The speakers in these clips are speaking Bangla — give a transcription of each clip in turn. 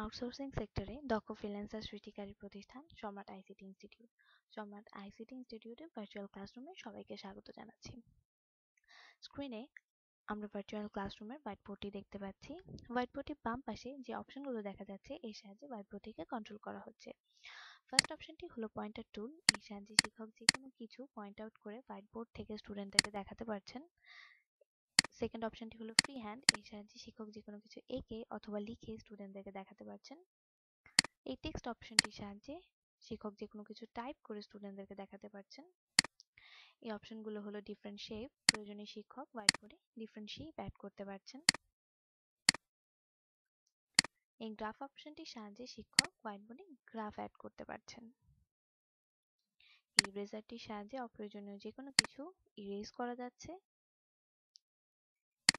আউটসোর্সিং সেক্টরে দক্ষ ফ্রিল্যান্সার সৃষ্টিকারী প্রতিষ্ঠান সম্রাট আইসিটি ইনস্টিটিউট। সম্রাট আইসিটি ইনস্টিটিউটের ভার্চুয়াল ক্লাসরুমে সবাইকে স্বাগত জানাচ্ছি। স্ক্রিনে আমরা ভার্চুয়াল ক্লাসরুমের হোয়াইট বোর্ডটি দেখতে পাচ্ছি। হোয়াইট বোর্ডটির বাম পাশে যে অপশনগুলো দেখা যাচ্ছে এর সাহায্যে হোয়াইট বোর্ডটিকে কন্ট্রোল করা হচ্ছে। ফার্স্ট অপশনটি হলো পয়েন্টার টুল। এর সাহায্যে শিক্ষক যে কোনো কিছু পয়েন্ট আউট করে হোয়াইট বোর্ড থেকে স্টুডেন্টদেরকে দেখাতে পারছেন। সেকেন্ড অপশনটি হলো ফ্রি হ্যান্ড। এর সাহায্যে শিক্ষক যে কোনো কিছু এঁকে অথবা লিখে স্টুডেন্টদেরকে দেখাতে পারছেন। এই টেক্সট অপশনটির সাহায্যে শিক্ষক যে কোনো কিছু টাইপ করে স্টুডেন্টদেরকে দেখাতে পারছেন। এই অপশনগুলো হলো ডিফারেন্ট শেপ। প্রয়োজনে শিক্ষক হোয়াইট বোর্ডে ডিফারেন্ট শেপ অ্যাড করতে পারছেন। এই গ্রাফ অপশনটির সাহায্যে শিক্ষক হোয়াইট বোর্ডে গ্রাফ অ্যাড করতে পারছেন। এই ইরেজারটির সাহায্যে অপ্রয়োজনীয় যে কোনো কিছু ইরেজ করা যাচ্ছে।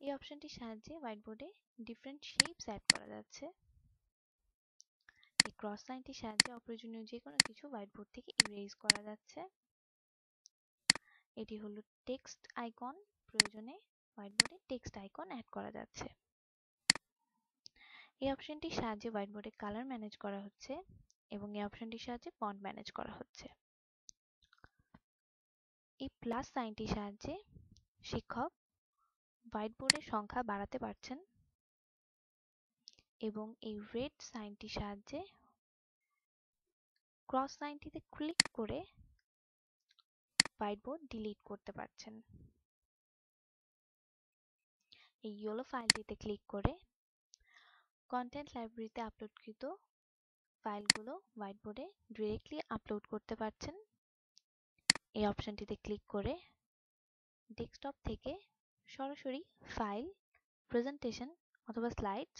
এই অপশনটির সাহায্যে হোয়াইট বোর্ডে ডিফারেন্ট শেপস অ্যাড করা যাচ্ছে। এই ক্রস সাইনটির সাহায্যে অপ্রয়োজনীয় যে কোনো কিছু হোয়াইট বোর্ড থেকে ইরেজ করা যাচ্ছে। এটি হলো টেক্সট আইকন। প্রয়োজনে হোয়াইট বোর্ডে টেক্সট আইকন অ্যাড করা যাচ্ছে। এই অপশনটির সাহায্যে হোয়াইট বোর্ডে কালার ম্যানেজ করা হচ্ছে এবং এই অপশনটির সাহায্যে ফন্ট ম্যানেজ করা হচ্ছে। এই প্লাস সাইনটির সাহায্যে শিক্ষক হোয়াইট বোর্ডের সংখ্যা বাড়াতে পারছেন এবং এই রেড সাইনটির সাহায্যে ক্রস সাইনটিতে ক্লিক করে হোয়াইট বোর্ড ডিলিট করতে পারছেন। এই ইয়েলো ফাইলটিতে ক্লিক করে কন্টেন্ট লাইব্রেরিতে আপলোডকৃত ফাইলগুলো হোয়াইট বোর্ডে ডিরেক্টলি আপলোড করতে পারছেন। এই অপশনটিতে ক্লিক করে ডেস্কটপ থেকে সরাসরি ফাইল, প্রেজেন্টেশন অথবা স্লাইডস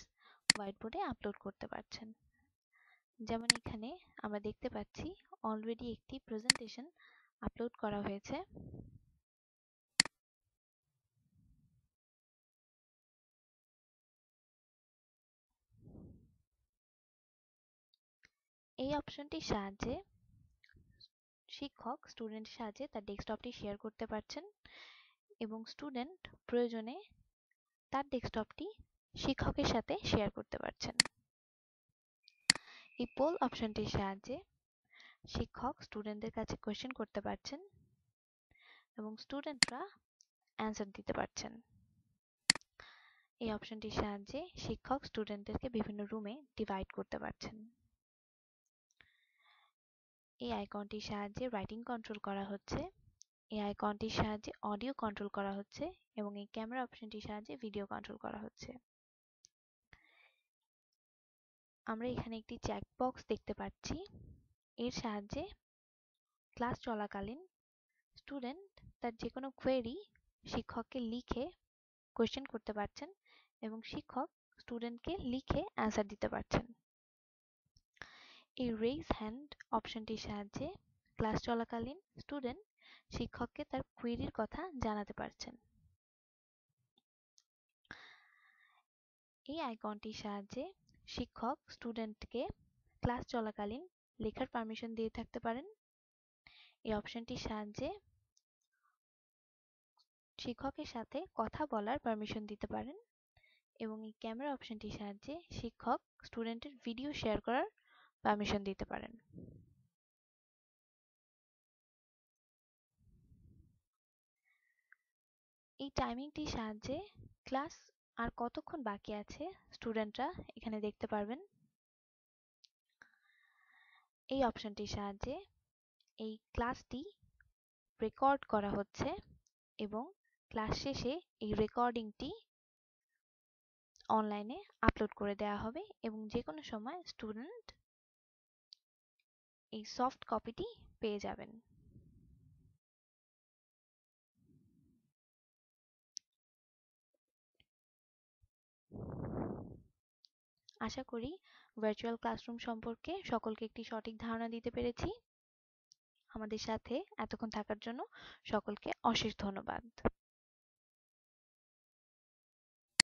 হোয়াইট বোর্ডে আপলোড করতে পারছেন। যেমন এখানে আমরা দেখতে পাচ্ছি অলরেডি একটি প্রেজেন্টেশন আপলোড করা হয়েছে। এই অপশনটির সাহায্যে শিক্ষক স্টুডেন্টের সাহায্যে তার ডেস্কটপটি শেয়ার করতে পারছেন এবং স্টুডেন্ট প্রয়োজনে তার ডেস্কটপটি শিক্ষকের সাথে শেয়ার করতে পারছেন। এই পোল অপশনটির সাহায্যে শিক্ষক স্টুডেন্টদের কাছে কোয়েশ্চেন করতে পারছেন এবং স্টুডেন্টরা অ্যান্সার দিতে পারছেন। এই অপশনটির সাহায্যে শিক্ষক স্টুডেন্টদেরকে বিভিন্ন রুমে ডিভাইড করতে পারছেন। এই আইকনটির সাহায্যে রাইটিং কন্ট্রোল করা হচ্ছে। এই আইকনটির সাহায্যে অডিও কন্ট্রোল করা হচ্ছে এবং এই ক্যামেরা অপশনটির সাহায্যে ভিডিও কন্ট্রোল করা হচ্ছে। আমরা এখানে একটি চেকবক্স দেখতে পাচ্ছি। এর সাহায্যে ক্লাস চলাকালীন স্টুডেন্ট তার যে কোনো কোয়েরি শিক্ষককে লিখে কোয়েশ্চেন করতে পারছেন এবং শিক্ষক স্টুডেন্টকে লিখে অ্যান্সার দিতে পারছেন। এই রেইজ হ্যান্ড অপশনটির সাহায্যে ক্লাস চলাকালীন স্টুডেন্ট শিক্ষককে তার কোয়েরির কথা জানাতে পারছেন। এই আইকনটির সাহায্যে শিক্ষক স্টুডেন্টকে ক্লাস চলাকালীন লেখার পারমিশন দিয়ে থাকতে পারেন। এই অপশনটির সাহায্যে শিক্ষকের সাথে কথা বলার পারমিশন দিতে পারেন এবং এই ক্যামেরা অপশনটির সাহায্যে শিক্ষক স্টুডেন্টের ভিডিও শেয়ার করার পারমিশন দিতে পারেন। এই টাইমিংটির সাহায্যে ক্লাস আর কতক্ষণ বাকি আছে স্টুডেন্টরা এখানে দেখতে পারবেন। এই অপশনটির সাহায্যে এই ক্লাসটি রেকর্ড করা হচ্ছে এবং ক্লাস শেষে এই রেকর্ডিংটি অনলাইনে আপলোড করে দেওয়া হবে এবং যে কোনো সময় স্টুডেন্ট এই সফট কপিটি পেয়ে যাবেন। আশা করি ভার্চুয়াল ক্লাসরুম সম্পর্কে সকলকে একটি সঠিক ধারণা দিতে পেরেছি। আমাদের সাথে এতক্ষণ থাকার জন্য সকলকে অশেষ ধন্যবাদ।